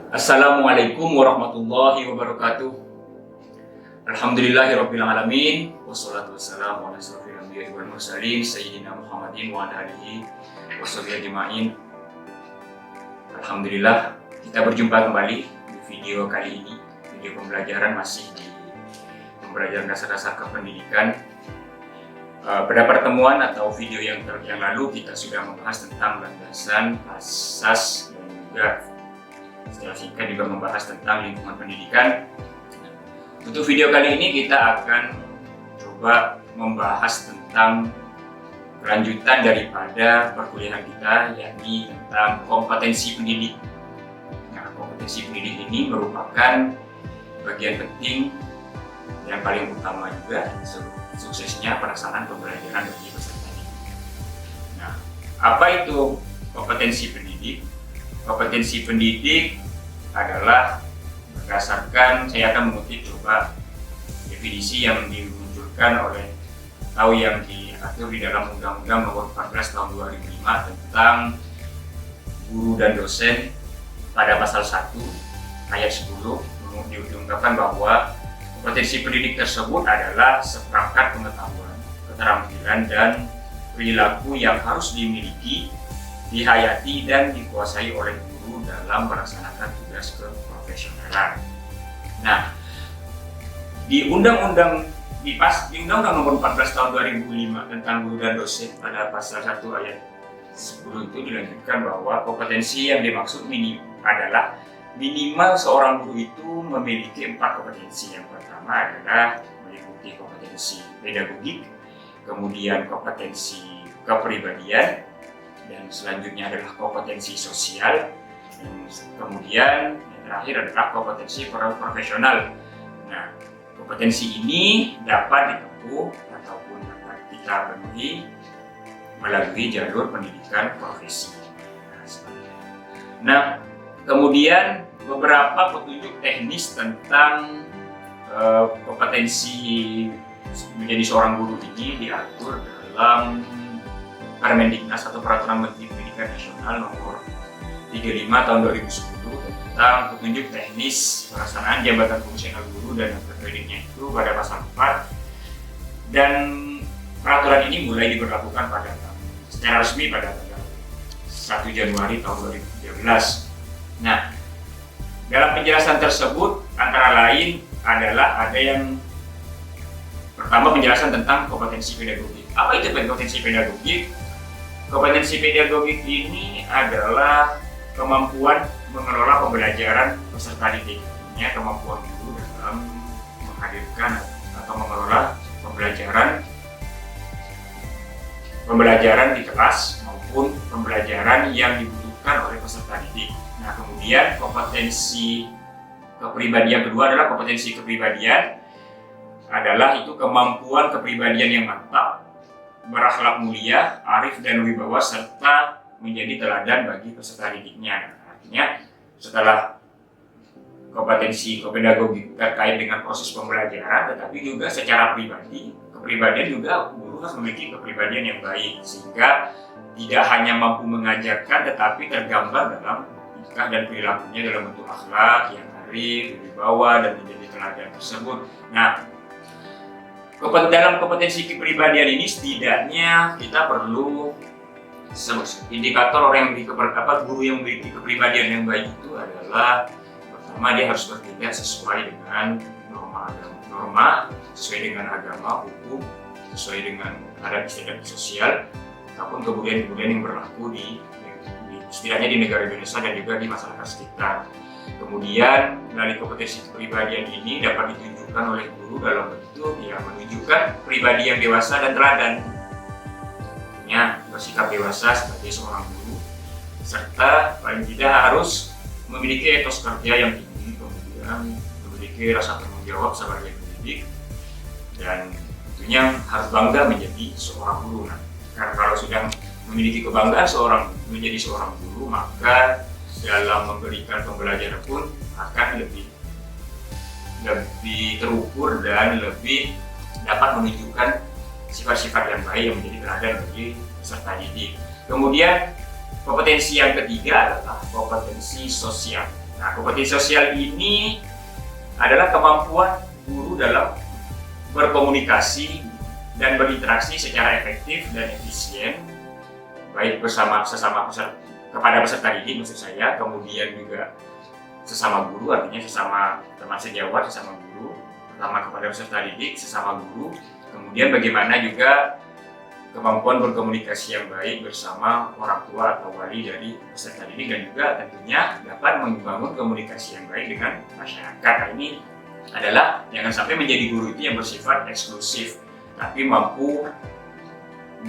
Assalamualaikum warahmatullahi wabarakatuh. Alhamdulillahirabbil alamin wassalatu wassalamu ala asyrofil anbiya'i wal mursalin sayyidina Muhammadin wa ala alihi washabihi ajmain. Alhamdulillah, kita berjumpa kembali di video kali ini. Video pembelajaran masih di pembelajaran dasar-dasar kependidikan. Pada pertemuan atau video yang lalu kita sudah membahas tentang landasan, asas, dan juga secara singkat juga membahas tentang lingkungan pendidikan. Untuk video kali ini kita akan coba membahas tentang kelanjutan daripada perkuliahan kita, yakni tentang kompetensi pendidik. Nah, kompetensi pendidik ini merupakan bagian penting yang paling utama juga suksesnya pelaksanaan pembelajaran bagi peserta didik. Nah, apa itu kompetensi pendidik? Kompetensi pendidik adalah berdasarkan, saya akan mengutip coba definisi yang dimunculkan oleh atau yang diatur di dalam Undang-Undang Nomor 14 Tahun 2005 tentang guru dan dosen. Pada pasal 1 ayat 10 diungkapkan bahwa kompetensi pendidik tersebut adalah seperangkat pengetahuan, keterampilan, dan perilaku yang harus dimiliki, dihayati, dan dikuasai oleh guru dalam melaksanakan tugas keprofesionalan. Nah, di Undang-Undang Nomor 14 Tahun 2005 tentang guru dan dosen pada pasal 1 ayat 10 itu dilanjutkan bahwa kompetensi yang dimaksud adalah minimal seorang guru itu memiliki 4 kompetensi. Yang pertama adalah meliputi kompetensi pedagogik, kemudian kompetensi kepribadian, dan selanjutnya adalah kompetensi sosial, dan kemudian yang terakhir adalah kompetensi profesional. Nah, kompetensi ini dapat ditempuh ataupun dapat kita penuhi melalui jalur pendidikan profesi. Nah, kemudian beberapa petunjuk teknis tentang kompetensi menjadi seorang guru ini diatur dalam Permendiknas atau Peraturan Menteri Pendidikan Nasional Nomor 35 Tahun 2010 tentang petunjuk teknis pelaksanaan jabatan fungsional guru dan akademiknya itu pada pasal 4, dan peraturan ini mulai diberlakukan secara resmi pada tanggal 1 Januari tahun 2013. Nah, dalam penjelasan tersebut antara lain adalah ada yang pertama penjelasan tentang kompetensi pedagogik. Apa itu kompetensi pedagogik? Kompetensi pedagogik ini adalah kemampuan mengelola pembelajaran peserta didik, kemampuan guru dalam menghadirkan atau mengelola pembelajaran di kelas maupun pembelajaran yang dibutuhkan oleh peserta didik. Nah, kemudian kompetensi kepribadian kedua adalah kompetensi kepribadian adalah itu kemampuan kepribadian yang mantap, berakhlak mulia, arif dan wibawa, serta menjadi teladan bagi peserta didiknya. Artinya, setelah kompetensi pedagogik terkait dengan proses pembelajaran, tetapi juga secara pribadi, kepribadian juga guru harus memiliki kepribadian yang baik, sehingga tidak hanya mampu mengajarkan, tetapi tergambar dalam tingkah dan perilakunya dalam bentuk akhlak yang arif, wibawa, dan menjadi teladan tersebut. Nah, dalam kompetensi kepribadian ini setidaknya kita perlu indikator orang yang guru yang memiliki kepribadian yang baik itu adalah pertama dia harus bertindak sesuai dengan norma, sesuai dengan agama, hukum, sesuai dengan adat istiadat sosial ataupun kebudayaan yang berlaku setidaknya di negara Indonesia dan juga di masyarakat sekitar. Kemudian dari kompetensi kepribadian ini dapat ditunjukkan oleh guru dalam bentuk yang menunjukkan pribadi yang dewasa dan teladan, artinya bersikap dewasa sebagai seorang guru, serta paling tidak harus memiliki etos kerja yang tinggi, kemudian memiliki rasa tanggung jawab sebagai pendidik, dan tentunya harus bangga menjadi seorang guru. Nah, karena kalau sudah memiliki kebanggaan menjadi seorang guru, maka dalam memberikan pembelajaran pun akan lebih terukur dan lebih dapat menunjukkan sifat-sifat yang baik yang menjadi teladan bagi peserta didik. Kemudian kompetensi yang ketiga adalah kompetensi sosial. Nah, kompetensi sosial ini adalah kemampuan guru dalam berkomunikasi dan berinteraksi secara efektif dan efisien, baik kepada peserta didik maksud saya, kemudian juga sesama guru, artinya sesama teman sejawat, sesama guru, pertama kepada peserta didik, sesama guru, kemudian bagaimana juga kemampuan berkomunikasi yang baik bersama orang tua atau wali dari peserta didik, dan juga tentunya dapat membangun komunikasi yang baik dengan masyarakat. Nah, ini adalah jangan sampai menjadi guru itu yang bersifat eksklusif, tapi mampu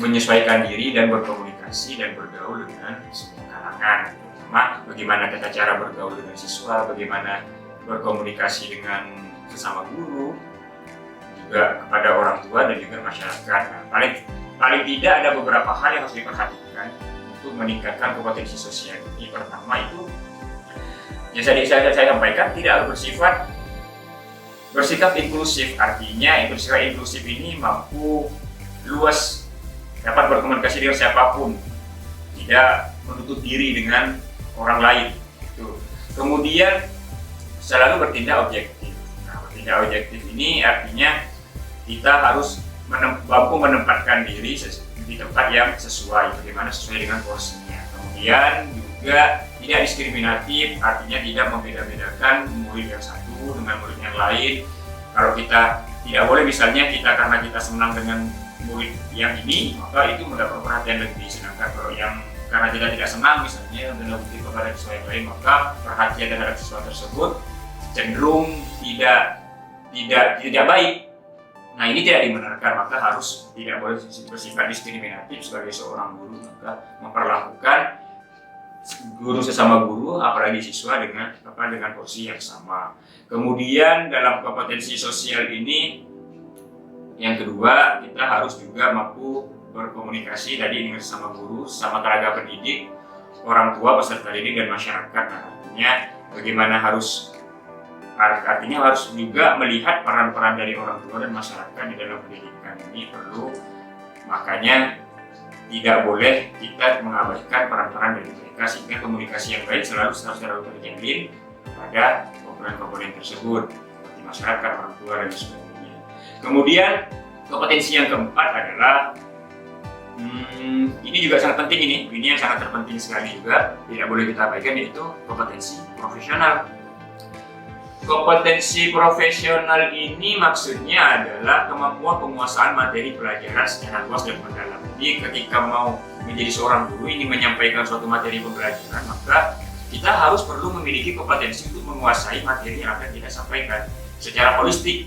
menyesuaikan diri dan berkomunikasi dan bergaul dengan semua kalangan. Terutama bagaimana tata cara bergaul dengan siswa, bagaimana berkomunikasi dengan sesama guru, juga kepada orang tua dan juga masyarakat. Nah, paling tidak ada beberapa hal yang harus diperhatikan untuk meningkatkan kompetensi sosial ini. Pertama itu, yang saya sampaikan, tidak harus bersikap inklusif. Artinya bersikap inklusif ini mampu luas, dapat berkomunikasi dengan siapapun, tidak menutup diri dengan orang lain. Kemudian selalu bertindak objektif. Nah, bertindak objektif ini artinya kita harus mampu menempatkan diri di tempat yang sesuai, bagaimana sesuai dengan porsinya. Kemudian juga tidak diskriminatif, artinya tidak membeda-bedakan murid yang satu dengan murid yang lain. Kalau kita tidak boleh, misalnya karena kita senang dengan murid yang ini, maka itu mendapat perhatian lebih. Sedangkan kalau yang karena kita tidak senang, misalnya dalam bukti kepada siswa yang lain, maka perhatian terhadap siswa tersebut cenderung tidak baik. Nah, ini tidak dibenarkan, maka harus tidak boleh bersifat diskriminatif sebagai seorang guru, maka memperlakukan guru sesama guru, apalagi siswa dengan porsi yang sama. Kemudian dalam kompetensi sosial ini, yang kedua, kita harus juga mampu berkomunikasi tadi dengan sesama guru, sama tenaga pendidik, orang tua, peserta didik, dan masyarakat. Nah, artinya harus juga melihat peran-peran dari orang tua dan masyarakat di dalam pendidikan ini perlu. Makanya tidak boleh kita mengabaikan peran-peran dari mereka, sehingga komunikasi yang baik selalu terjalin pada komponen-komponen tersebut seperti masyarakat, orang tua, dan sebagainya. Kemudian kompetensi yang keempat adalah ini juga sangat penting, ini yang sangat terpenting sekali juga, tidak boleh kita abaikan, yaitu kompetensi profesional. Kompetensi profesional ini maksudnya adalah kemampuan penguasaan materi pelajaran secara luas dan mendalam. Jadi ketika mau menjadi seorang guru ini menyampaikan suatu materi pembelajaran, maka kita harus perlu memiliki kompetensi untuk menguasai materi yang akan kita sampaikan secara holistik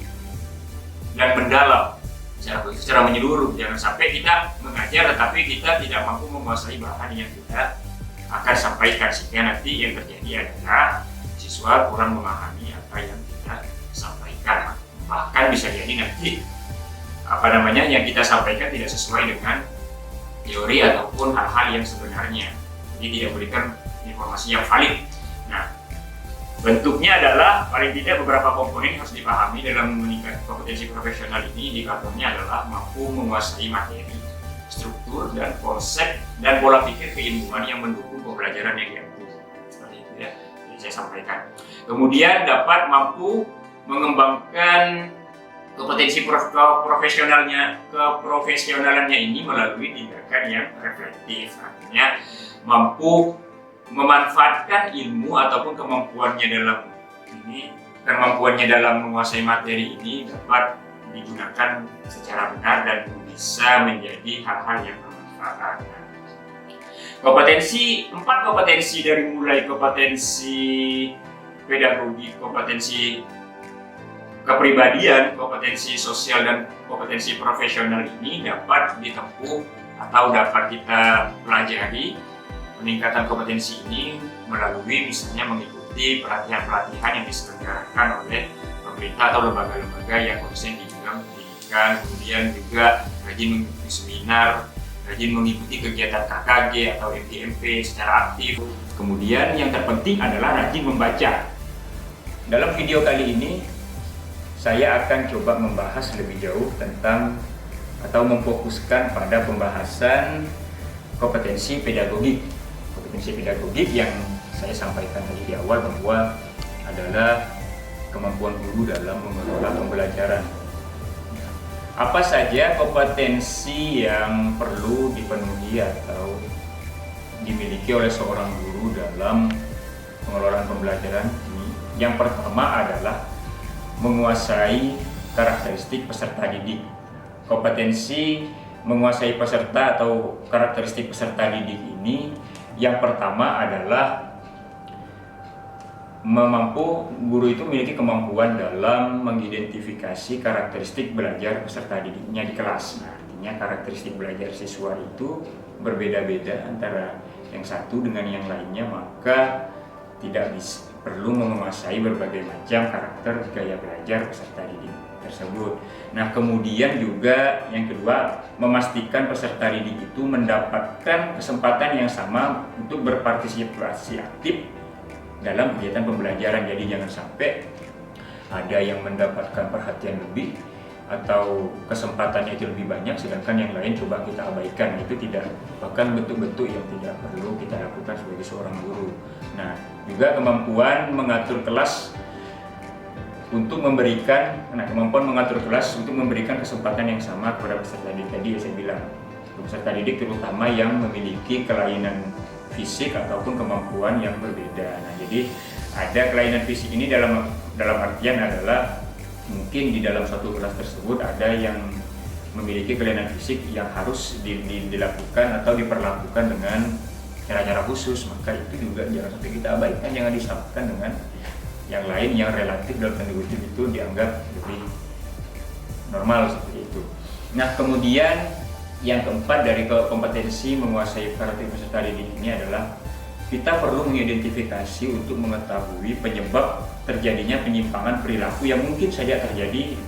dan mendalam, secara menyeluruh. Jangan sampai kita mengajar tetapi kita tidak mampu menguasai bahan yang kita akan sampaikan, sehingga nanti yang terjadi adalah siswa kurang memahami apa yang kita sampaikan. Bahkan bisa jadi nanti yang kita sampaikan tidak sesuai dengan teori ataupun hal-hal yang sebenarnya, jadi tidak memberikan informasi yang valid. Nah, bentuknya adalah paling tidak beberapa komponen yang harus dipahami dalam meningkatkan kompetensi profesional ini. Indikatornya adalah mampu menguasai materi, struktur, dan konsep dan pola pikir keilmuan yang mendukung pembelajaran yang diambil. Seperti itu ya, yang saya sampaikan. Kemudian dapat mampu mengembangkan kompetensi keprofesionalannya ini melalui tindakan yang reflektif. Artinya mampu memanfaatkan ilmu ataupun kemampuannya dalam menguasai materi ini dapat digunakan secara benar dan bisa menjadi hal-hal yang bermanfaat. Empat kompetensi dari mulai kompetensi pedagogi, kompetensi kepribadian, kompetensi sosial, dan kompetensi profesional ini dapat ditempuh atau dapat kita pelajari. Peningkatan kompetensi ini melalui misalnya mengikuti pelatihan-pelatihan yang diselenggarakan oleh pemerintah atau lembaga-lembaga yang konsen di bidang pendidikan, kemudian juga rajin mengikuti seminar, rajin mengikuti kegiatan KKG atau MTMP secara aktif. Kemudian yang terpenting adalah rajin membaca. Dalam video kali ini saya akan coba membahas lebih jauh tentang atau memfokuskan pada pembahasan kompetensi pedagogik. Kompetensi pedagogik yang saya sampaikan tadi di awal bahwa adalah kemampuan guru dalam mengelola pembelajaran. Apa saja kompetensi yang perlu dipenuhi atau dimiliki oleh seorang guru dalam pengelolaan pembelajaran ini? Yang pertama adalah menguasai karakteristik peserta didik. Kompetensi menguasai peserta atau karakteristik peserta didik ini yang pertama adalah guru itu memiliki kemampuan dalam mengidentifikasi karakteristik belajar peserta didiknya di kelas. Nah, artinya karakteristik belajar siswa itu berbeda-beda antara yang satu dengan yang lainnya, maka tidak perlu menguasai berbagai macam karakter gaya belajar peserta didik tersebut. Nah, kemudian juga yang kedua, memastikan peserta didik itu mendapatkan kesempatan yang sama untuk berpartisipasi aktif dalam kegiatan pembelajaran. Jadi jangan sampai ada yang mendapatkan perhatian lebih atau kesempatannya itu lebih banyak sedangkan yang lain coba kita abaikan. Itu tidak, bahkan bentuk-bentuk yang tidak perlu kita lakukan sebagai seorang guru. Nah, juga kemampuan mengatur kelas untuk memberikan kesempatan yang sama kepada peserta didik. Tadi saya bilang peserta didik terutama yang memiliki kelainan fisik ataupun kemampuan yang berbeda. Nah, jadi ada kelainan fisik ini dalam artian adalah mungkin di dalam suatu kelas tersebut ada yang memiliki kelainan fisik yang harus dilakukan atau diperlakukan dengan cara-cara khusus, maka itu juga jangan sampai kita abaikan, jangan disamakan dengan yang lain yang relatif dalam tanda kutip itu dianggap lebih normal seperti itu. Nah, kemudian yang keempat dari kompetensi menguasai karakteristik peserta didik ini adalah kita perlu mengidentifikasi untuk mengetahui penyebab terjadinya penyimpangan perilaku yang mungkin saja terjadi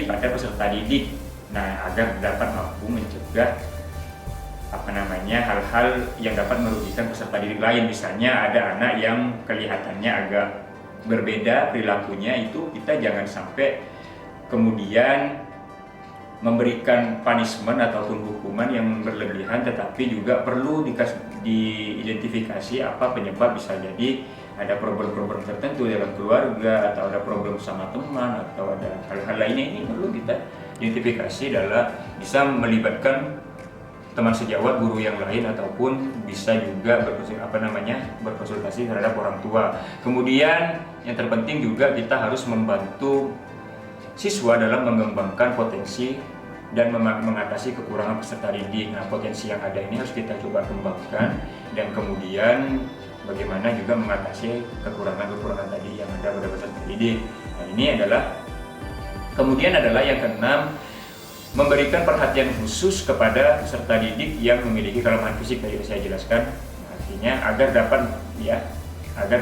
pada peserta didik. Nah, agar dapat mampu mencegah hal-hal yang dapat merugikan peserta didik lain. Misalnya ada anak yang kelihatannya agak berbeda perilakunya, itu kita jangan sampai kemudian memberikan punishment ataupun hukuman yang berlebihan, tetapi juga perlu diidentifikasi apa penyebab. Bisa jadi ada problem-problem tertentu dalam keluarga atau ada problem sama teman atau ada hal-hal lainnya. Ini perlu kita identifikasi dalam bisa melibatkan teman sejawat, guru yang lain, ataupun bisa juga berkonsultasi terhadap orang tua. Kemudian yang terpenting juga kita harus membantu siswa dalam mengembangkan potensi dan mengatasi kekurangan peserta didik. Nah, potensi yang ada ini harus kita coba kembangkan dan kemudian bagaimana juga mengatasi kekurangan tadi yang ada pada peserta didik. Nah, ini kemudian adalah yang keenam, memberikan perhatian khusus kepada peserta didik yang memiliki kelemahan fisik tadi saya jelaskan. Artinya agar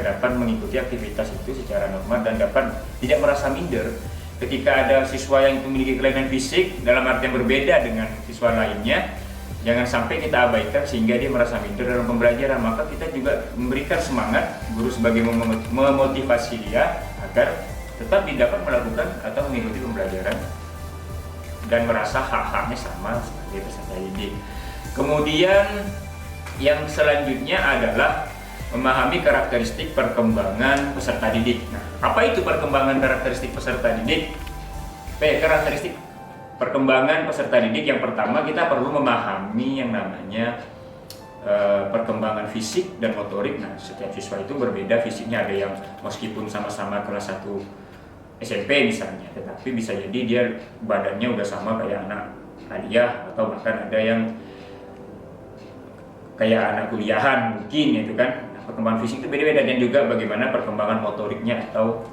dapat mengikuti aktivitas itu secara normal dan dapat tidak merasa minder ketika ada siswa yang memiliki kelainan fisik dalam arti yang berbeda dengan siswa lainnya. Jangan sampai kita abaikan sehingga dia merasa minder dalam pembelajaran. Maka kita juga memberikan semangat, guru sebagai memotivasi dia agar tetap dapat melakukan atau mengikuti pembelajaran dan merasa hak-haknya sama seperti peserta didik. Kemudian yang selanjutnya adalah memahami karakteristik perkembangan peserta didik. Nah, apa itu perkembangan karakteristik peserta didik? Karakteristik perkembangan peserta didik yang pertama, kita perlu memahami yang namanya perkembangan fisik dan motorik. Nah, setiap siswa itu berbeda fisiknya, ada yang meskipun sama-sama kelas 1 SMP misalnya, tetapi bisa jadi dia badannya udah sama kayak anak aliyah atau bahkan ada yang kayak anak kuliahan mungkin, itu kan. Perkembangan fisik itu beda-beda, dan juga bagaimana perkembangan motoriknya atau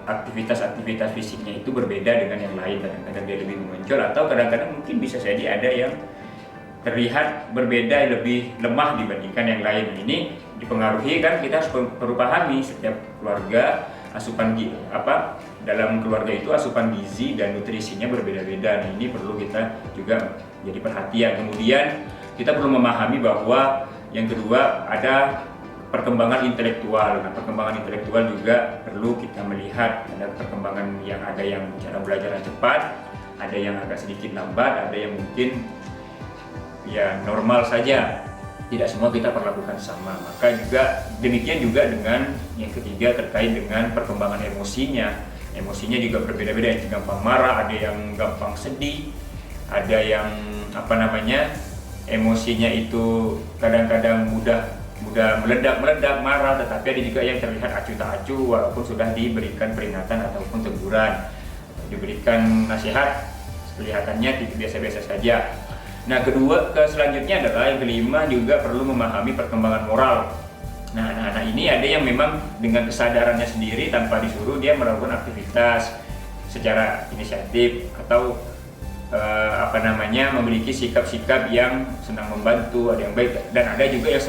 aktivitas fisiknya itu berbeda dengan yang lain. Kadang-kadang dia lebih menonjol atau kadang-kadang mungkin bisa jadi ada yang terlihat berbeda, lebih lemah dibandingkan yang lain. Ini dipengaruhi kan, kita harus perlu pahami setiap keluarga dalam keluarga itu asupan gizi dan nutrisinya berbeda-beda. Nah, ini perlu kita juga jadi perhatian. Kemudian kita perlu memahami bahwa yang kedua ada perkembangan intelektual. Nah, perkembangan intelektual juga perlu kita melihat. Ada perkembangan yang cara belajar cepat, ada yang agak sedikit lambat, ada yang mungkin ya normal saja. Tidak semua kita perlakukan sama. Maka juga demikian juga dengan yang ketiga terkait dengan perkembangan emosinya. Emosinya juga berbeda-beda, ada yang gampang marah, ada yang gampang sedih, ada yang emosinya itu kadang-kadang mudah meledak marah, tetapi ada juga yang terlihat acuh tak acuh walaupun sudah diberikan peringatan ataupun teguran, diberikan nasihat, kelihatannya biasa-biasa saja. Nah, selanjutnya adalah yang kelima, juga perlu memahami perkembangan moral. Nah, anak-anak ini ada yang memang dengan kesadarannya sendiri tanpa disuruh dia melakukan aktivitas secara inisiatif atau memiliki sikap-sikap yang senang membantu, ada yang baik, dan ada juga yang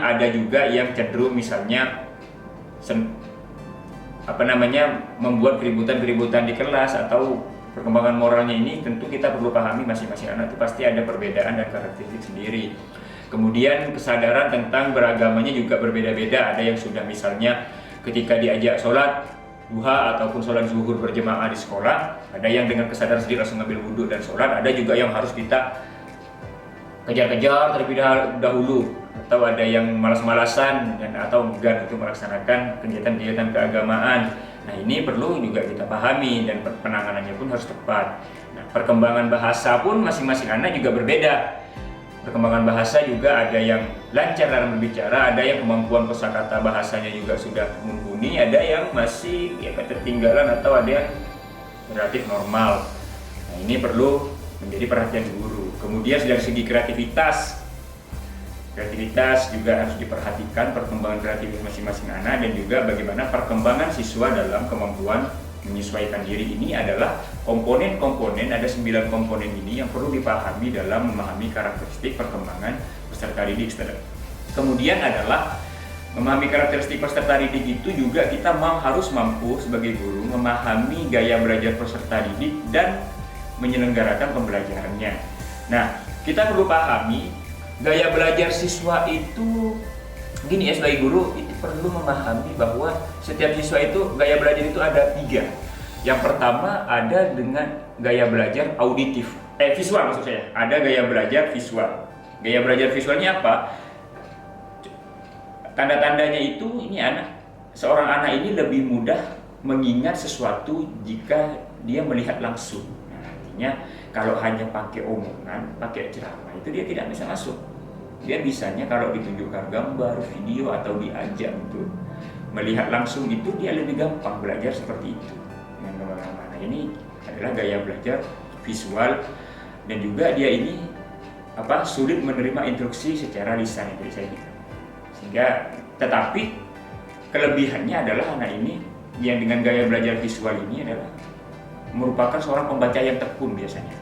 ada juga yang cenderung misalnya membuat keributan di kelas. Atau perkembangan moralnya ini tentu kita perlu pahami, masing-masing anak itu pasti ada perbedaan dan karakteristik sendiri. Kemudian kesadaran tentang beragamanya juga berbeda-beda. Ada yang sudah misalnya ketika diajak sholat duha ataupun sholat zuhur berjemaah di sekolah, ada yang dengan kesadaran sendiri langsung ngambil wudhu dan sholat. Ada juga yang harus kita kejar-kejar terlebih dahulu, atau ada yang malas-malasan atau enggan untuk melaksanakan kegiatan-kegiatan keagamaan. Nah, ini perlu juga kita pahami dan penanganannya pun harus tepat. Nah, perkembangan bahasa pun masing-masing anak juga berbeda. Perkembangan bahasa juga ada yang lancar dalam berbicara, ada yang kemampuan kosakata bahasanya juga sudah mumpuni, ada yang masih ketertinggalan, atau ada yang relatif normal. Nah, ini perlu menjadi perhatian guru. Kemudian dari segi kreativitas juga harus diperhatikan, perkembangan kreativitas masing-masing anak, dan juga bagaimana perkembangan siswa dalam kemampuan menyesuaikan diri. Ini adalah komponen-komponen, ada 9 komponen ini yang perlu dipahami dalam memahami karakteristik perkembangan peserta didik. Kemudian adalah memahami karakteristik peserta didik itu juga kita harus mampu sebagai guru memahami gaya belajar peserta didik dan menyelenggarakan pembelajarannya. Nah, kita perlu pahami gaya belajar siswa itu gini ya, sebagai guru itu perlu memahami bahwa setiap siswa itu gaya belajar itu ada 3. Yang pertama ada dengan gaya belajar visual maksud saya. Ada gaya belajar visual. Gaya belajar visualnya apa? Tanda-tandanya itu seorang anak ini lebih mudah mengingat sesuatu jika dia melihat langsung. Nah, artinya kalau hanya pakai omongan, pakai ceramah itu dia tidak bisa masuk. Dia bisanya kalau ditunjukkan gambar, video, atau diajak untuk melihat langsung, itu dia lebih gampang belajar seperti itu. Dengan kemana-mana ini adalah gaya belajar visual, dan juga dia ini sulit menerima instruksi secara lisan yang tadi saya bilang. Tetapi kelebihannya adalah anak ini yang dengan gaya belajar visual ini adalah merupakan seorang pembaca yang tekun biasanya.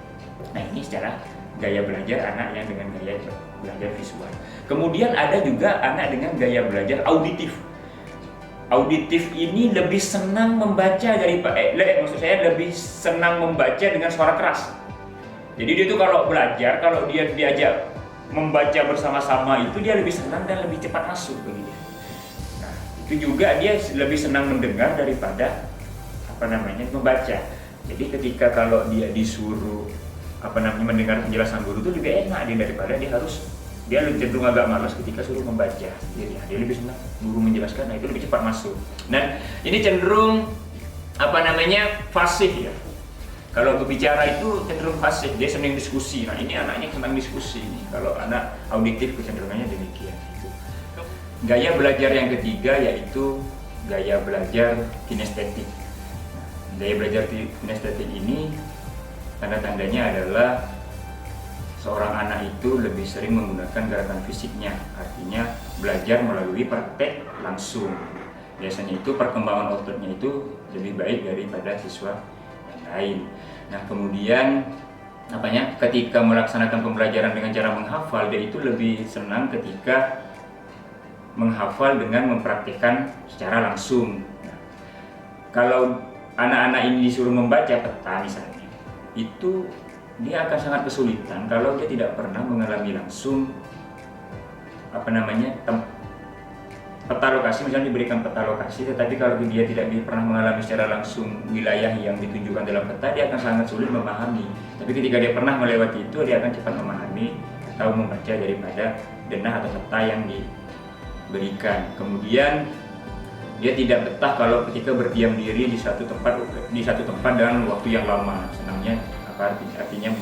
Nah, ini secara gaya belajar anak yang dengan gaya belajar visual. Kemudian ada juga anak dengan gaya belajar auditif. Auditif ini lebih senang membaca lebih senang membaca dengan suara keras. Jadi dia itu kalau belajar, kalau dia diajak membaca bersama-sama itu dia lebih senang dan lebih cepat masuk begitu. Nah, itu juga dia lebih senang mendengar daripada membaca. Jadi ketika kalau dia disuruh mendengar penjelasan guru itu lebih enak daripada dia lebih cenderung agak malas ketika suruh membaca sendiri. Dia lebih senang guru menjelaskan, nah itu lebih cepat masuk. Dan ini cenderung fasih ya. Kalau berbicara itu cenderung fasih, dia senang diskusi. Nah, ini anaknya senang diskusi nih. Kalau anak auditif kecenderungannya demikian. Gaya belajar yang ketiga yaitu gaya belajar kinestetik. Gaya belajar kinestetik ini tanda-tandanya adalah seorang anak itu lebih sering menggunakan gerakan fisiknya, artinya belajar melalui praktek langsung. Biasanya itu perkembangan ototnya itu lebih baik daripada siswa yang lain. Nah, kemudian ketika melaksanakan pembelajaran dengan cara menghafal, dia itu lebih senang ketika menghafal dengan mempraktikkan secara langsung. Nah, kalau anak-anak ini disuruh membaca peta misalnya, itu dia akan sangat kesulitan kalau dia tidak pernah mengalami langsung peta lokasi, misalnya diberikan peta lokasi, tetapi kalau dia tidak pernah mengalami secara langsung wilayah yang ditunjukkan dalam peta, dia akan sangat sulit memahami. Tapi ketika dia pernah melewati itu, dia akan cepat memahami atau membaca daripada denah atau peta yang diberikan. Kemudian dia tidak betah kalau ketika berdiam diri di satu tempat dengan waktu yang lama. Senangnya artinya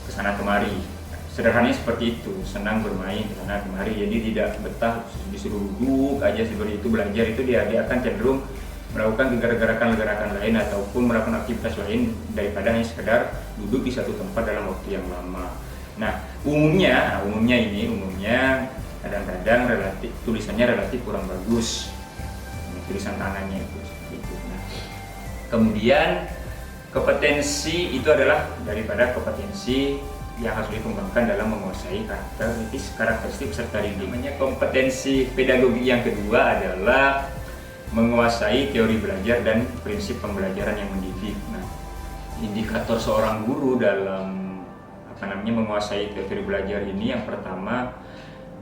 kesana kemari. Sederhananya seperti itu, senang bermain ke sana kemari, jadi tidak betah disuruh duduk aja seperti itu belajar. Itu dia akan cenderung melakukan gerakan-gerakan lain ataupun melakukan aktivitas lain daripada hanya sekedar duduk di satu tempat dalam waktu yang lama. Nah, umumnya kadang-kadang tulisannya relatif kurang bagus, tulisan tangannya itu seperti itu. Nah, kemudian kompetensi itu adalah daripada kompetensi yang harus dikembangkan dalam menguasai karakteristik peserta didik. Kompetensi pedagogi yang kedua adalah menguasai teori belajar dan prinsip pembelajaran yang mendidik. Nah, indikator seorang guru dalam menguasai teori belajar ini, yang pertama,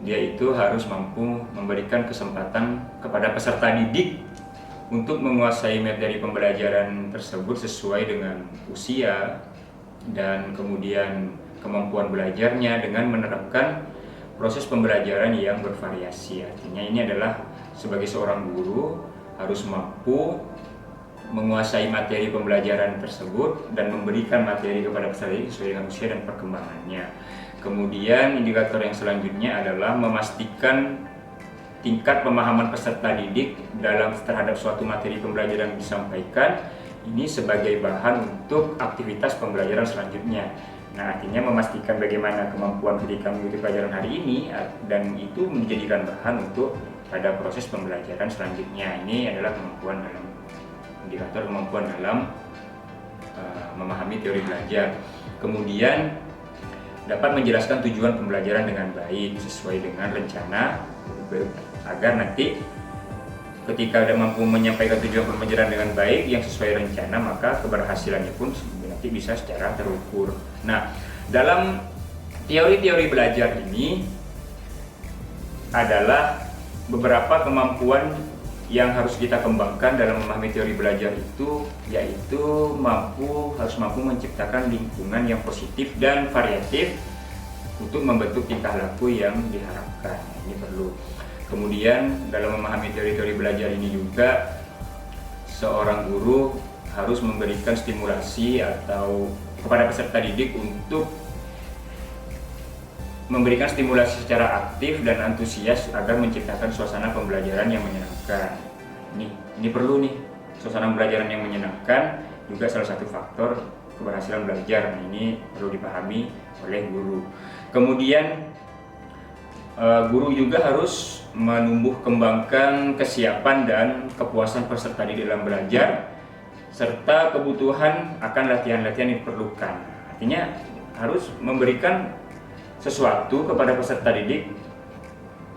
dia itu harus mampu memberikan kesempatan kepada peserta didik untuk menguasai materi pembelajaran tersebut sesuai dengan usia dan kemudian kemampuan belajarnya dengan menerapkan proses pembelajaran yang bervariasi. Artinya ini adalah sebagai seorang guru harus mampu menguasai materi pembelajaran tersebut dan memberikan materi kepada peserta didik sesuai dengan usia dan perkembangannya. Kemudian indikator yang selanjutnya adalah memastikan tingkat pemahaman peserta didik terhadap suatu materi pembelajaran yang disampaikan ini sebagai bahan untuk aktivitas pembelajaran selanjutnya. Nah, artinya memastikan bagaimana kemampuan ketika mengikuti pelajaran hari ini dan itu menjadikan bahan untuk pada proses pembelajaran selanjutnya. Ini adalah indikator kemampuan dalam memahami teori belajar. Kemudian dapat menjelaskan tujuan pembelajaran dengan baik sesuai dengan rencana agar nanti ketika sudah mampu menyampaikan tujuan pembelajaran dengan baik yang sesuai rencana, maka keberhasilannya pun nanti bisa secara terukur. Nah, dalam teori-teori belajar ini adalah beberapa kemampuan yang harus kita kembangkan dalam memahami teori belajar itu, yaitu harus mampu menciptakan lingkungan yang positif dan variatif untuk membentuk tingkah laku yang diharapkan. Ini perlu. Kemudian dalam memahami teori-teori belajar ini juga seorang guru harus memberikan stimulasi atau kepada peserta didik untuk memberikan stimulasi secara aktif dan antusias agar menciptakan suasana pembelajaran yang menyenangkan. Ini perlu nih, suasana pembelajaran yang menyenangkan juga salah satu faktor keberhasilan belajar. Nah, ini perlu dipahami oleh guru. Kemudian guru juga harus menumbuh kembangkan kesiapan dan kepuasan peserta didik dalam belajar serta kebutuhan akan latihan-latihan yang diperlukan. Artinya harus memberikan sesuatu kepada peserta didik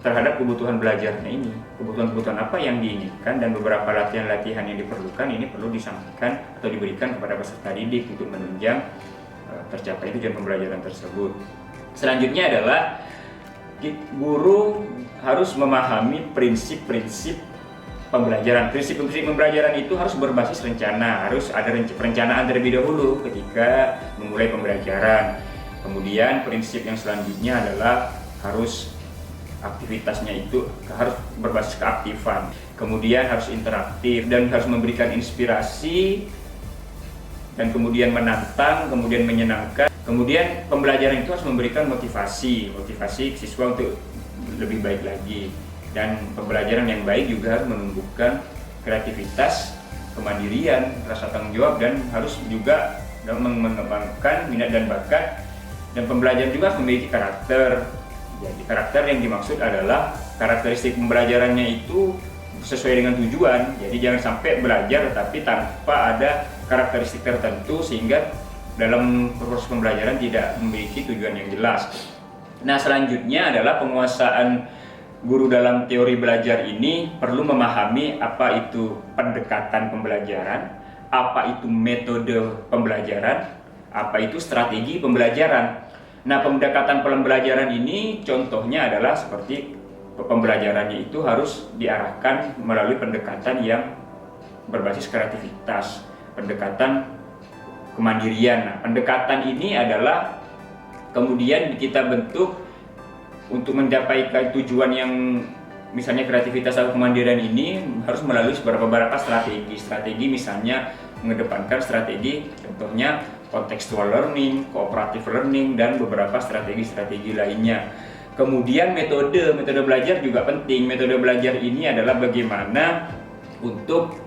terhadap kebutuhan belajarnya ini, kebutuhan-kebutuhan apa yang diinginkan, dan beberapa latihan-latihan yang diperlukan ini perlu disampaikan atau diberikan kepada peserta didik untuk menunjang tercapai tujuan pembelajaran tersebut. Selanjutnya adalah guru harus memahami prinsip-prinsip pembelajaran. Prinsip-prinsip pembelajaran itu harus berbasis rencana, harus ada perencanaan terlebih dahulu ketika memulai pembelajaran. Kemudian prinsip yang selanjutnya adalah harus aktivitasnya itu harus berbasis keaktifan. Kemudian harus interaktif dan harus memberikan inspirasi dan kemudian menantang, kemudian menyenangkan. Kemudian pembelajaran itu harus memberikan motivasi siswa untuk lebih baik lagi. Dan pembelajaran yang baik juga harus menumbuhkan kreativitas, kemandirian, rasa tanggung jawab, dan harus juga mengembangkan minat dan bakat. Dan pembelajaran juga harus memiliki karakter. Jadi karakter yang dimaksud adalah karakteristik pembelajarannya itu sesuai dengan tujuan. Jadi jangan sampai belajar tetapi tanpa ada karakteristik tertentu sehingga dalam proses pembelajaran tidak memiliki tujuan yang jelas. Nah, selanjutnya adalah penguasaan guru dalam teori belajar ini perlu memahami apa itu pendekatan pembelajaran, apa itu metode pembelajaran, apa itu strategi pembelajaran. Nah, pendekatan pembelajaran ini contohnya adalah seperti pembelajarannya itu harus diarahkan melalui pendekatan yang berbasis kreativitas, pendekatan kemandirian. Nah, pendekatan ini adalah kemudian kita bentuk untuk mencapai tujuan yang misalnya kreativitas atau kemandirian ini harus melalui beberapa strategi misalnya mengedepankan strategi contohnya contextual learning, cooperative learning, dan beberapa strategi lainnya. Kemudian metode belajar juga penting. Metode belajar ini adalah bagaimana untuk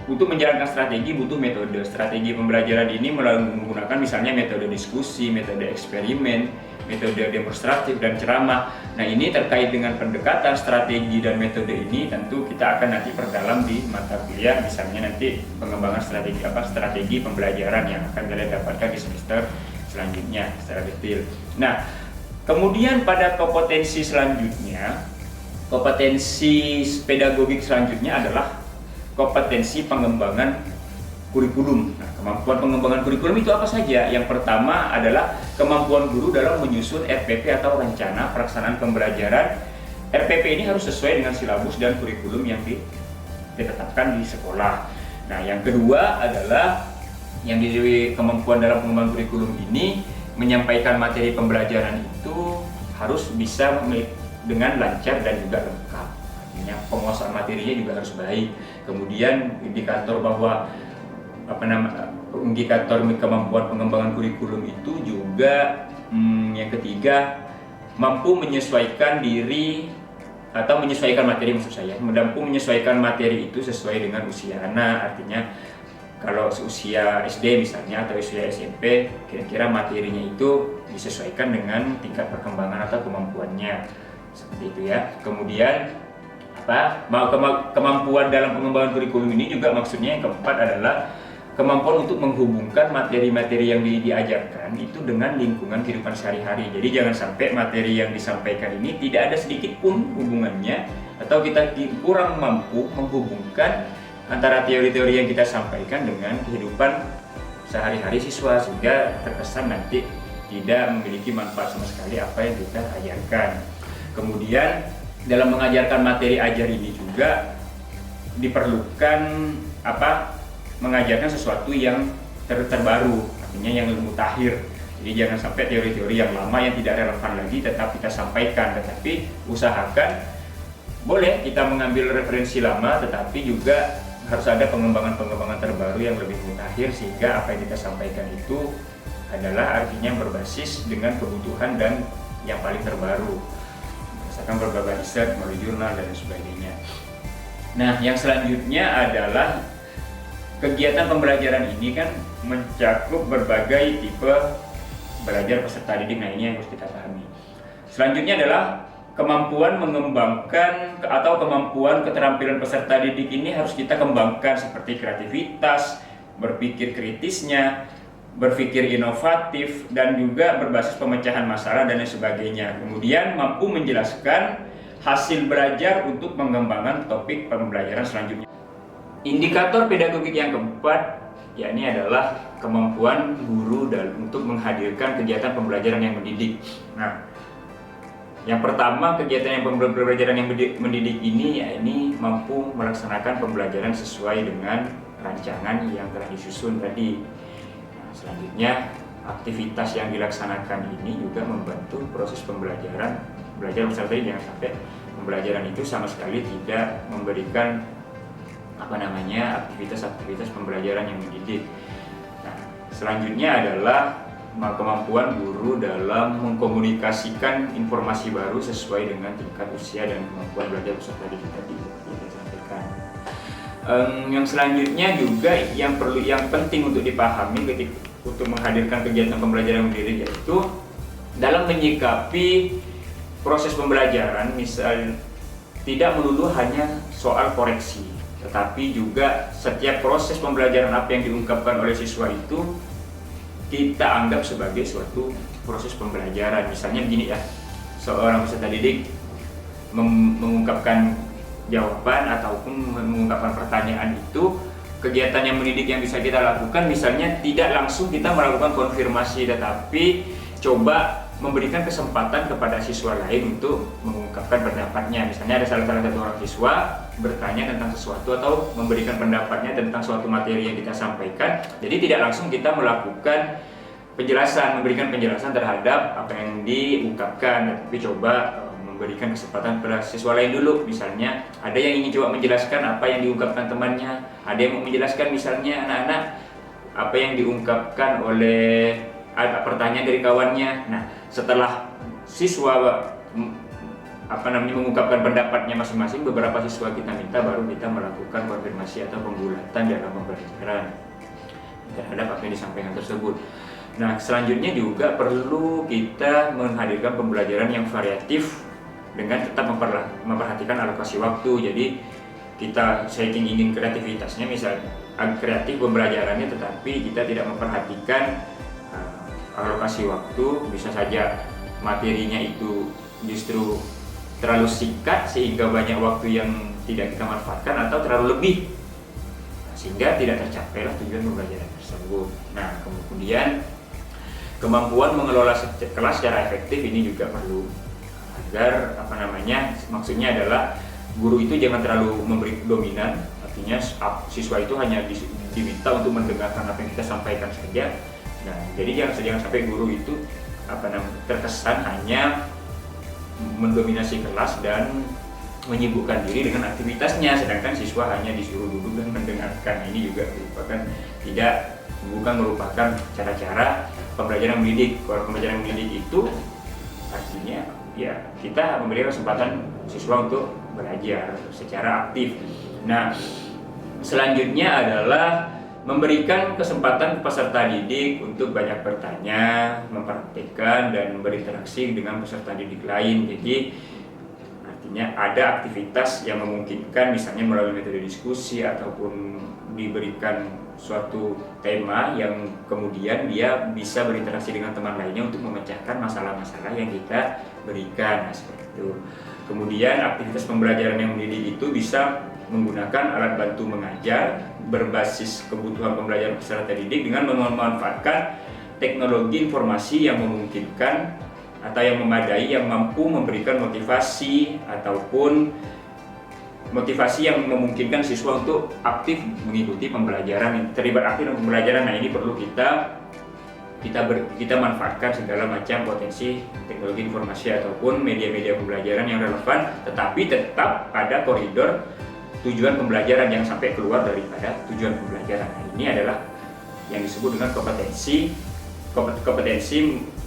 untuk menjalankan strategi butuh metode. Strategi pembelajaran ini menggunakan misalnya metode diskusi, metode eksperimen, metode demonstratif, dan ceramah. Nah, ini terkait dengan pendekatan strategi dan metode ini tentu kita akan nanti perdalam di mata kuliah, misalnya nanti pengembangan strategi pembelajaran yang akan kalian dapatkan di semester selanjutnya secara detail. Nah, kemudian pada kompetensi pedagogik selanjutnya adalah kompetensi pengembangan kurikulum. Nah, kemampuan pengembangan kurikulum itu apa saja? Yang pertama adalah kemampuan guru dalam menyusun RPP atau rencana pelaksanaan pembelajaran. RPP ini harus sesuai dengan silabus dan kurikulum yang ditetapkan di sekolah. Nah, yang kedua adalah yang di kemampuan dalam pengembangan kurikulum ini menyampaikan materi pembelajaran itu harus bisa dengan lancar dan juga lengkap. Artinya penguasaan materinya juga harus baik. Kemudian indikator indikator kemampuan pengembangan kurikulum itu juga yang ketiga mampu menyesuaikan diri atau menyesuaikan materi, mampu menyesuaikan materi itu sesuai dengan usia anak. Artinya kalau usia SD misalnya atau usia SMP, kira-kira materinya itu disesuaikan dengan tingkat perkembangan atau kemampuannya, seperti itu ya. Kemudian kemampuan dalam pengembangan kurikulum ini juga maksudnya yang keempat adalah kemampuan untuk menghubungkan materi-materi yang diajarkan itu dengan lingkungan kehidupan sehari-hari. Jadi jangan sampai materi yang disampaikan ini tidak ada sedikit pun hubungannya atau kita kurang mampu menghubungkan antara teori-teori yang kita sampaikan dengan kehidupan sehari-hari siswa, sehingga terkesan nanti tidak memiliki manfaat sama sekali apa yang kita ajarkan. Kemudian dalam mengajarkan materi ajar ini juga diperlukan mengajarkan sesuatu yang terbaru, artinya yang mutakhir. Jadi jangan sampai teori-teori yang lama yang tidak relevan lagi tetap kita sampaikan, tetapi usahakan boleh kita mengambil referensi lama, tetapi juga harus ada pengembangan terbaru yang lebih mutakhir, sehingga apa yang kita sampaikan itu adalah artinya berbasis dengan kebutuhan dan yang paling terbaru, misalkan berbagai riset melalui jurnal dan sebagainya. Nah, yang selanjutnya adalah kegiatan pembelajaran ini kan mencakup berbagai tipe belajar peserta didik. Nah, ini yang harus kita pahami. Selanjutnya adalah kemampuan mengembangkan atau kemampuan keterampilan peserta didik ini harus kita kembangkan seperti kreativitas, berpikir kritisnya, berpikir inovatif, dan juga berbasis pemecahan masalah dan lain sebagainya. Kemudian mampu menjelaskan hasil belajar untuk mengembangkan topik pembelajaran selanjutnya. Indikator pedagogik yang keempat yakni adalah kemampuan guru untuk menghadirkan kegiatan pembelajaran yang mendidik. Nah, yang pertama, kegiatan yang pembelajaran yang mendidik ini yakni mampu melaksanakan pembelajaran sesuai dengan rancangan yang telah disusun tadi. Nah, selanjutnya, aktivitas yang dilaksanakan ini juga membantu proses belajar beserta jangan sampai pembelajaran itu sama sekali tidak memberikan aktivitas pembelajaran yang mendidik. Nah, selanjutnya adalah kemampuan guru dalam mengkomunikasikan informasi baru sesuai dengan tingkat usia dan kemampuan belajar peserta didik tadi yang disampaikan. Yang selanjutnya juga yang penting untuk dipahami untuk menghadirkan kegiatan pembelajaran mendidik, yaitu dalam menyikapi proses pembelajaran, misal tidak melulu hanya soal koreksi, tetapi juga setiap proses pembelajaran apa yang diungkapkan oleh siswa itu kita anggap sebagai suatu proses pembelajaran. Misalnya begini ya, seorang peserta didik mengungkapkan jawaban ataupun mengungkapkan pertanyaan itu, kegiatan yang mendidik yang bisa kita lakukan misalnya tidak langsung kita melakukan konfirmasi, tetapi coba memberikan kesempatan kepada siswa lain untuk mengungkapkan pendapatnya. Misalnya ada salah satu orang siswa bertanya tentang sesuatu atau memberikan pendapatnya tentang suatu materi yang kita sampaikan. Jadi tidak langsung kita melakukan penjelasan, memberikan penjelasan terhadap apa yang diungkapkan, tapi coba memberikan kesempatan pada siswa lain dulu. Misalnya ada yang ingin coba menjelaskan apa yang diungkapkan temannya, ada yang mau menjelaskan misalnya anak-anak apa yang diungkapkan oleh pertanyaan dari kawannya. Nah, setelah siswa mengungkapkan pendapatnya masing-masing, beberapa siswa kita minta baru kita melakukan konfirmasi atau pembulatan dalam pembelajaran terhadap apa yang disampaikan tersebut. Nah, selanjutnya juga perlu kita menghadirkan pembelajaran yang variatif dengan tetap memperhatikan alokasi waktu. Jadi kita setting ingin kreativitasnya, misalnya kreatif pembelajarannya, tetapi kita tidak memperhatikan alokasi waktu. Bisa saja materinya itu justru terlalu singkat sehingga banyak waktu yang tidak kita manfaatkan, atau terlalu lebih sehingga tidak tercapailah tujuan pembelajaran tersebut. Nah, kemudian kemampuan mengelola kelas secara efektif ini juga perlu, agar maksudnya adalah guru itu jangan terlalu memberi dominan, artinya siswa itu hanya diminta untuk mendengarkan apa yang kita sampaikan saja. Nah, jadi jangan sampai guru itu terkesan hanya mendominasi kelas dan menyibukkan diri dengan aktivitasnya, sedangkan siswa hanya disuruh duduk dan mendengarkan. Ini juga bukan merupakan cara-cara pembelajaran mendidik. Kalau pembelajaran mendidik itu artinya ya kita memberikan kesempatan siswa untuk belajar secara aktif. Nah, selanjutnya adalah memberikan kesempatan peserta didik untuk banyak bertanya, mempraktikkan, dan berinteraksi dengan peserta didik lain. Jadi artinya ada aktivitas yang memungkinkan, misalnya melalui metode diskusi ataupun diberikan suatu tema yang kemudian dia bisa berinteraksi dengan teman lainnya untuk memecahkan masalah-masalah yang kita berikan. Nah, seperti itu. Kemudian aktivitas pembelajaran yang mendidik itu bisa menggunakan alat bantu mengajar berbasis kebutuhan pembelajaran peserta didik dengan memanfaatkan teknologi informasi yang memungkinkan atau yang memadai, yang mampu memberikan motivasi ataupun motivasi yang memungkinkan siswa untuk aktif mengikuti pembelajaran, terlibat aktif dalam pembelajaran. Nah, ini perlu kita manfaatkan segala macam potensi teknologi informasi ataupun media-media pembelajaran yang relevan, tetapi tetap pada koridor tujuan pembelajaran yang sampai keluar daripada tujuan pembelajaran. Nah, ini adalah yang disebut dengan kompetensi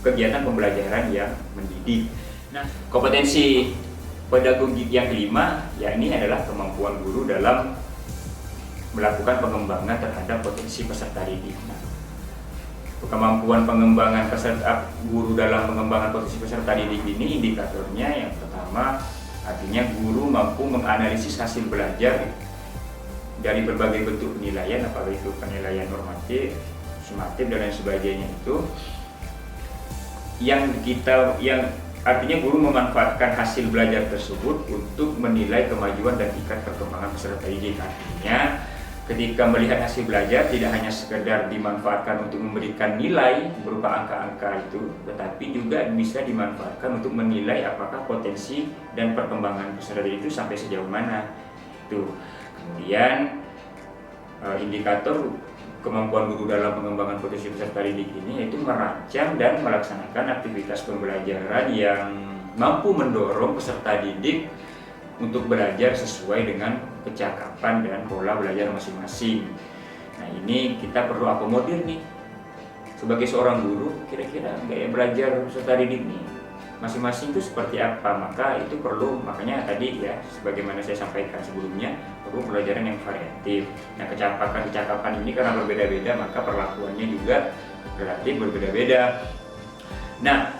kegiatan pembelajaran yang mendidik. Nah, kompetensi pedagogik yang kelima, yakni adalah kemampuan guru dalam melakukan pengembangan terhadap potensi peserta didik. Nah, kemampuan pengembangan guru dalam pengembangan potensi peserta didik ini indikatornya yang pertama, artinya guru mampu menganalisis hasil belajar dari berbagai bentuk penilaian, apakah itu penilaian normatif, sumatif, dan lain sebagainya, itu yang artinya guru memanfaatkan hasil belajar tersebut untuk menilai kemajuan dan tingkat perkembangan peserta didik. Artinya ketika melihat hasil belajar tidak hanya sekedar dimanfaatkan untuk memberikan nilai berupa angka-angka itu, tetapi juga bisa dimanfaatkan untuk menilai apakah potensi dan perkembangan peserta didik itu sampai sejauh mana. Itu. Kemudian indikator kemampuan guru dalam pengembangan potensi peserta didik ini yaitu merancang dan melaksanakan aktivitas pembelajaran yang mampu mendorong peserta didik untuk belajar sesuai dengan kecakapan dan pola belajar masing-masing. Nah, ini kita perlu akomodir nih. Sebagai seorang guru, kira-kira gaya belajar peserta didik nih masing-masing itu seperti apa? Maka itu perlu, makanya tadi ya, sebagaimana saya sampaikan sebelumnya, perlu pelajaran yang variatif. Nah, kecakapan ini karena berbeda-beda, maka perlakuannya juga relatif berbeda-beda. Nah,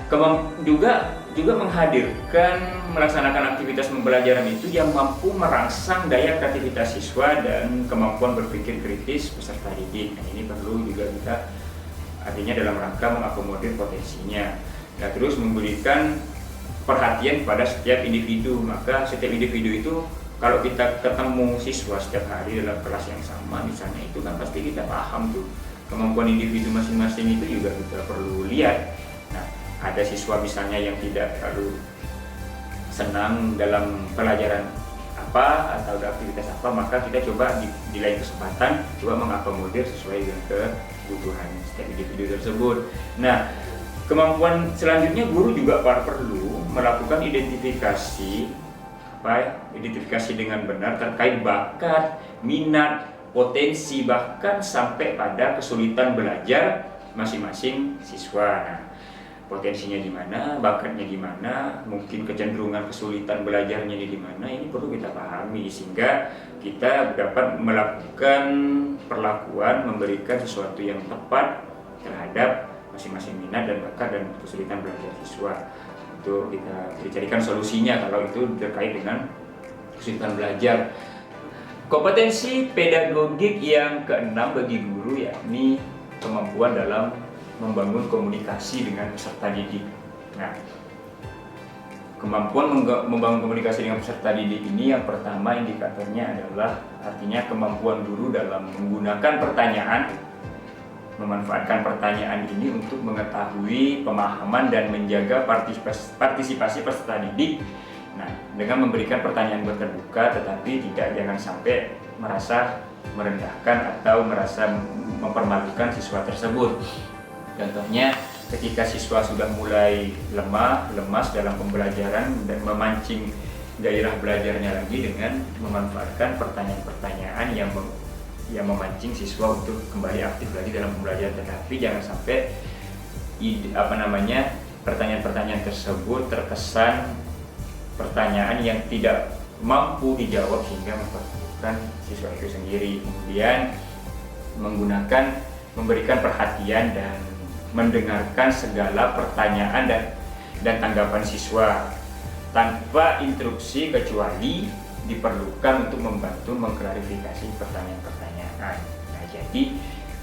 juga menghadirkan melaksanakan aktivitas pembelajaran itu yang mampu merangsang daya kreativitas siswa dan kemampuan berpikir kritis peserta didik. Nah, ini perlu juga kita artinya dalam rangka mengakomodir potensinya. Nah, terus memberikan perhatian pada setiap individu. Maka setiap individu itu kalau kita ketemu siswa setiap hari dalam kelas yang sama misalnya, itu kan pasti kita paham tuh kemampuan individu masing-masing, itu juga kita perlu lihat. Nah, ada siswa misalnya yang tidak terlalu senang dalam pelajaran apa atau ada aktivitas apa, maka kita coba di lain kesempatan coba mengakomodir sesuai dengan kebutuhan setiap individu tersebut. Nah, kemampuan selanjutnya guru juga perlu melakukan identifikasi identifikasi dengan benar terkait bakat, minat, potensi, bahkan sampai pada kesulitan belajar masing-masing siswa. Nah, potensinya di mana, bakatnya di mana, mungkin kecenderungan kesulitan belajarnya di mana, ini perlu kita pahami sehingga kita dapat melakukan perlakuan, memberikan sesuatu yang tepat terhadap masing-masing minat dan bakat dan kesulitan belajar siswa. Untuk kita carikan solusinya kalau itu terkait dengan kesulitan belajar. Kompetensi pedagogik yang keenam bagi guru yakni kemampuan dalam membangun komunikasi dengan peserta didik. Nah, kemampuan membangun komunikasi dengan peserta didik ini yang pertama indikatornya adalah artinya kemampuan guru dalam menggunakan pertanyaan, memanfaatkan pertanyaan ini untuk mengetahui pemahaman dan menjaga partisipasi peserta didik. Nah, dengan memberikan pertanyaan terbuka tetapi jangan sampai merasa merendahkan atau merasa mempermalukan siswa tersebut. Contohnya ketika siswa sudah mulai lemas dalam pembelajaran dan memancing gairah belajarnya lagi dengan memanfaatkan pertanyaan-pertanyaan yang memancing siswa untuk kembali aktif lagi dalam pembelajaran, tetapi jangan sampai pertanyaan-pertanyaan tersebut terkesan pertanyaan yang tidak mampu dijawab sehingga mempermalukan siswa itu sendiri. Kemudian memberikan perhatian dan mendengarkan segala pertanyaan dan tanggapan siswa tanpa instruksi kecuali diperlukan untuk membantu mengklarifikasi pertanyaan-pertanyaan. Nah, jadi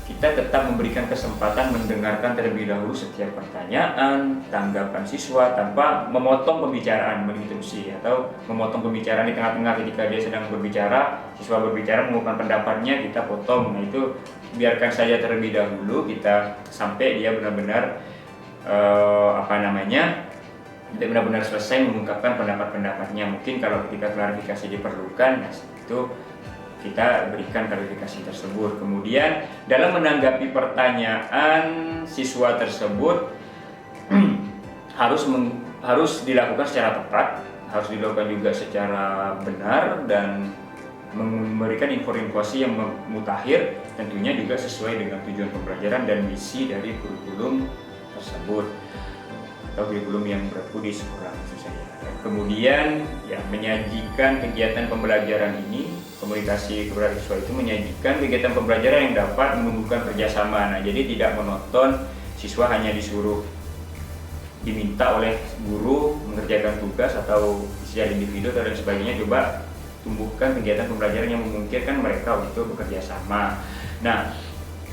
kita tetap memberikan kesempatan mendengarkan terlebih dahulu setiap pertanyaan, tanggapan siswa tanpa memotong pembicaraan, menginstruksi atau memotong pembicaraan di tengah-tengah ketika dia sedang berbicara, siswa berbicara mengungkapkan pendapatnya, kita potong. Nah, itu biarkan saja terlebih dahulu kita sampai dia benar-benar benar-benar selesai mengungkapkan pendapat-pendapatnya. Mungkin kalau ketika klarifikasi diperlukan, nah, itu kita berikan klarifikasi tersebut. Kemudian dalam menanggapi pertanyaan siswa tersebut harus dilakukan secara tepat, harus dilakukan juga secara benar dan memberikan informasi yang mutakhir, tentunya juga sesuai dengan tujuan pembelajaran dan misi dari kurikulum tersebut atau kurikulum yang berlaku di sekolah maksud saya. Kemudian menyajikan kegiatan pembelajaran ini, komunikasi kepada siswa itu menyajikan kegiatan pembelajaran yang dapat menumbuhkan kerjasama. Nah, jadi tidak monoton, siswa hanya diminta oleh guru mengerjakan tugas atau secara individu dan sebagainya. Coba tumbuhkan kegiatan pembelajaran yang memungkinkan mereka untuk bekerja sama. Nah,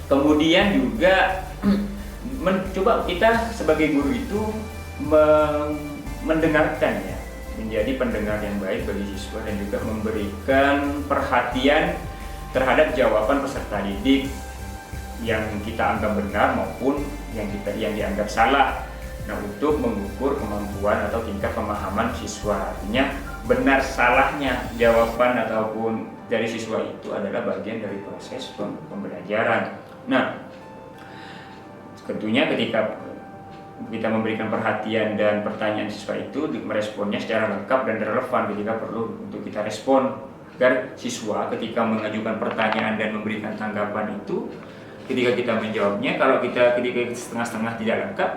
kemudian juga mencoba kita sebagai guru itu mendengarkan, menjadi pendengar yang baik bagi siswa dan juga memberikan perhatian terhadap jawaban peserta didik yang kita anggap benar maupun yang dianggap salah. Nah, untuk mengukur kemampuan atau tingkat pemahaman siswa, artinya benar salahnya jawaban ataupun dari siswa itu adalah bagian dari proses pembelajaran. Nah, tentunya ketika kita memberikan perhatian dan pertanyaan siswa itu meresponnya secara lengkap dan relevan ketika perlu untuk kita respon, agar siswa ketika mengajukan pertanyaan dan memberikan tanggapan itu, ketika kita menjawabnya, kalau ketika setengah-setengah tidak lengkap,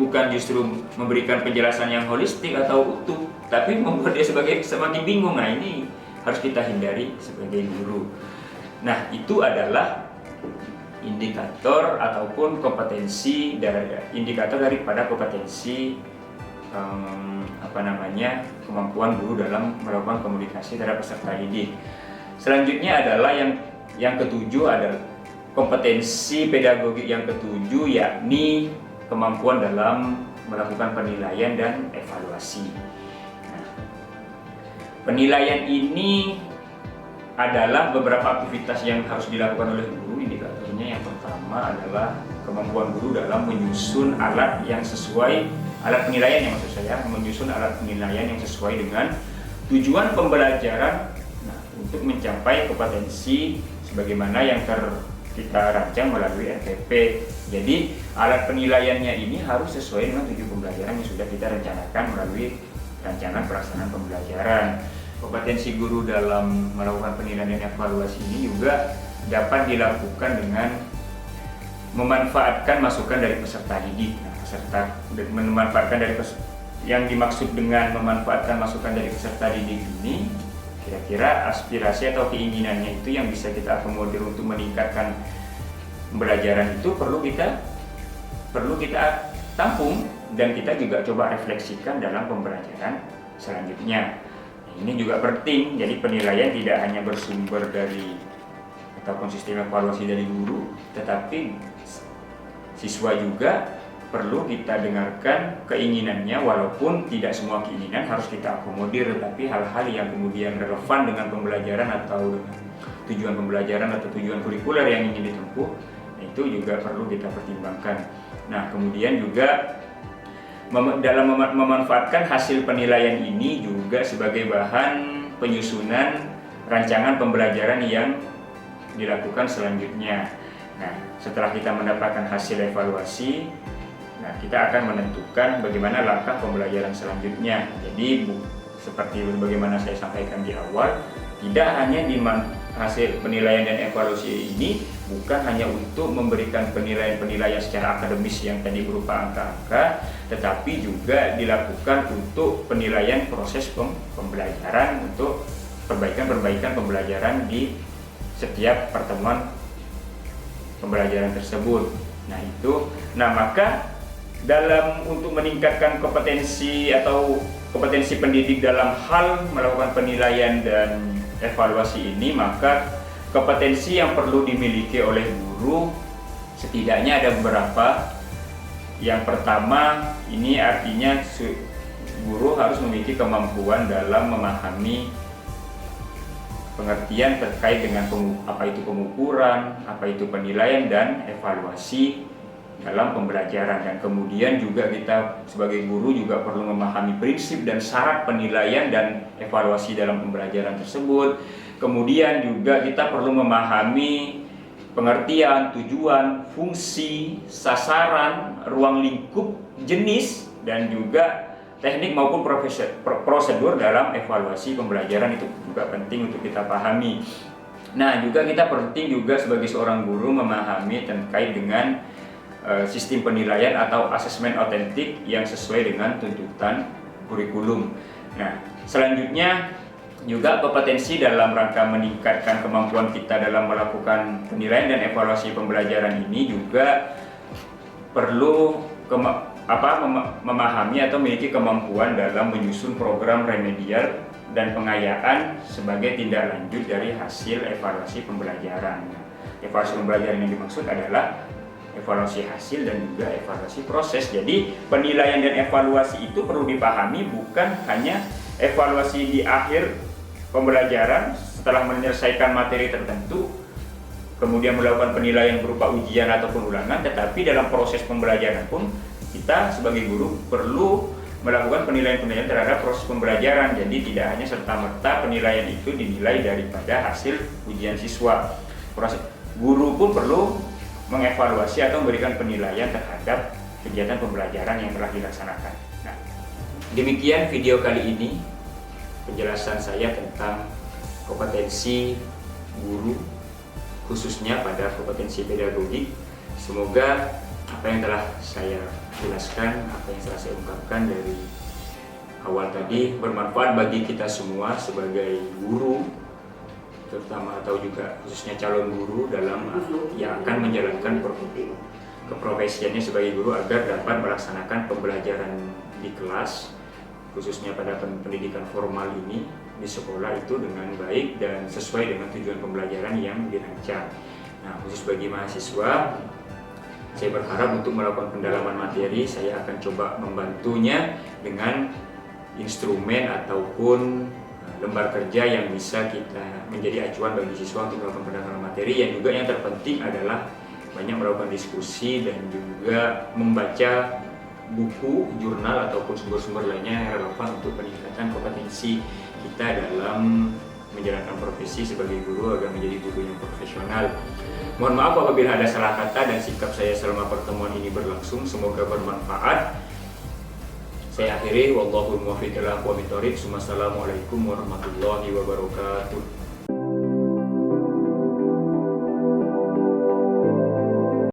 bukan justru memberikan penjelasan yang holistik atau utuh, tapi membuat dia semakin bingung. Nah, ini harus kita hindari sebagai guru. Nah, itu adalah indikator ataupun indikator daripada kompetensi kemampuan guru dalam melakukan komunikasi terhadap peserta didik. Selanjutnya adalah yang ketujuh adalah kompetensi pedagogik yang ketujuh, yakni kemampuan dalam melakukan penilaian dan evaluasi. Nah, penilaian ini adalah beberapa aktivitas yang harus dilakukan oleh guru. Indikatornya yang pertama adalah kemampuan guru dalam menyusun alat yang sesuai alat penilaian yang maksud saya, menyusun alat penilaian yang sesuai dengan tujuan pembelajaran, nah, untuk mencapai kompetensi sebagaimana yang kita rancang melalui RPP. Jadi alat penilaiannya ini harus sesuai dengan tujuan pembelajaran yang sudah kita rencanakan melalui rancangan pelaksanaan pembelajaran. Kompetensi guru dalam melakukan penilaian dan evaluasi ini juga dapat dilakukan dengan memanfaatkan masukan dari peserta didik. Nah, memanfaatkan dari yang dimaksud dengan memanfaatkan masukan dari peserta didik ini, kira-kira aspirasi atau keinginannya itu yang bisa kita akomodir untuk meningkatkan pembelajaran itu perlu kita tampung dan kita juga coba refleksikan dalam pembelajaran selanjutnya. Ini juga penting, jadi penilaian tidak hanya bersumber dari atau konsisten evaluasi dari guru, tetapi siswa juga perlu kita dengarkan keinginannya, walaupun tidak semua keinginan harus kita akomodir, tapi hal-hal yang kemudian relevan dengan pembelajaran atau dengan tujuan pembelajaran atau tujuan kurikuler yang ingin ditempuh, itu juga perlu kita pertimbangkan. Nah, kemudian juga dalam memanfaatkan hasil penilaian ini juga sebagai bahan penyusunan rancangan pembelajaran yang dilakukan selanjutnya. Nah, setelah kita mendapatkan hasil evaluasi, nah, kita akan menentukan bagaimana langkah pembelajaran selanjutnya. Jadi seperti bagaimana saya sampaikan di awal, tidak hanya di hasil penilaian dan evaluasi ini bukan hanya untuk memberikan penilaian-penilaian secara akademis yang tadi berupa angka-angka, tetapi juga dilakukan untuk penilaian proses pembelajaran, untuk perbaikan-perbaikan pembelajaran di setiap pertemuan pembelajaran tersebut. Nah, maka untuk meningkatkan kompetensi pendidik dalam hal melakukan penilaian dan evaluasi ini, maka kompetensi yang perlu dimiliki oleh guru setidaknya ada beberapa. Yang pertama, ini artinya guru harus memiliki kemampuan dalam memahami pengertian terkait dengan apa itu pengukuran, apa itu penilaian dan evaluasi dalam pembelajaran. Dan kemudian juga kita sebagai guru juga perlu memahami prinsip dan syarat penilaian dan evaluasi dalam pembelajaran tersebut. Kemudian juga kita perlu memahami pengertian, tujuan, fungsi, sasaran, ruang lingkup, jenis, dan juga teknik maupun prosedur dalam evaluasi pembelajaran. Itu juga penting untuk kita pahami. Nah, juga kita penting juga sebagai seorang guru memahami terkait dengan sistem penilaian atau asesmen otentik yang sesuai dengan tuntutan kurikulum. Nah, selanjutnya juga kompetensi dalam rangka meningkatkan kemampuan kita dalam melakukan penilaian dan evaluasi pembelajaran ini juga perlu memahami atau memiliki kemampuan dalam menyusun program remedial dan pengayaan sebagai tindak lanjut dari hasil evaluasi pembelajaran. Evaluasi pembelajaran yang dimaksud adalah evaluasi hasil dan juga evaluasi proses. Jadi penilaian dan evaluasi itu perlu dipahami bukan hanya evaluasi di akhir pembelajaran setelah menyelesaikan materi tertentu, kemudian melakukan penilaian berupa ujian ataupun ulangan, tetapi dalam proses pembelajaran pun kita sebagai guru perlu melakukan penilaian-penilaian terhadap proses pembelajaran. Jadi tidak hanya serta-merta penilaian itu dinilai daripada hasil ujian siswa. Guru pun perlu mengevaluasi atau memberikan penilaian terhadap kegiatan pembelajaran yang telah dilaksanakan. Nah, demikian video kali ini penjelasan saya tentang kompetensi guru, khususnya pada kompetensi pedagogik. Semoga apa yang telah saya jelaskan, apa yang telah saya ungkapkan dari awal tadi bermanfaat bagi kita semua sebagai guru, terutama atau juga khususnya calon guru dalam yang akan menjalankan keprofesiannya sebagai guru agar dapat melaksanakan pembelajaran di kelas, khususnya pada pendidikan formal ini di sekolah itu dengan baik dan sesuai dengan tujuan pembelajaran yang dirancang. Nah, khusus bagi mahasiswa, saya berharap untuk melakukan pendalaman materi, saya akan coba membantunya dengan instrumen ataupun lembar kerja yang bisa kita menjadi acuan bagi siswa untuk melakukan pendalaman materi. Yang juga yang terpenting adalah banyak melakukan diskusi dan juga membaca buku, jurnal ataupun sumber-sumber lainnya yang relevan untuk peningkatan kompetensi kita dalam menjalankan profesi sebagai guru agar menjadi guru yang profesional. Mohon maaf apabila ada salah kata dan sikap saya selama pertemuan ini berlangsung. Semoga bermanfaat. Saya akhiri, wallahul muwaffiq ila aqwamit thoriq. Wassalamualaikum warahmatullahi wabarakatuh.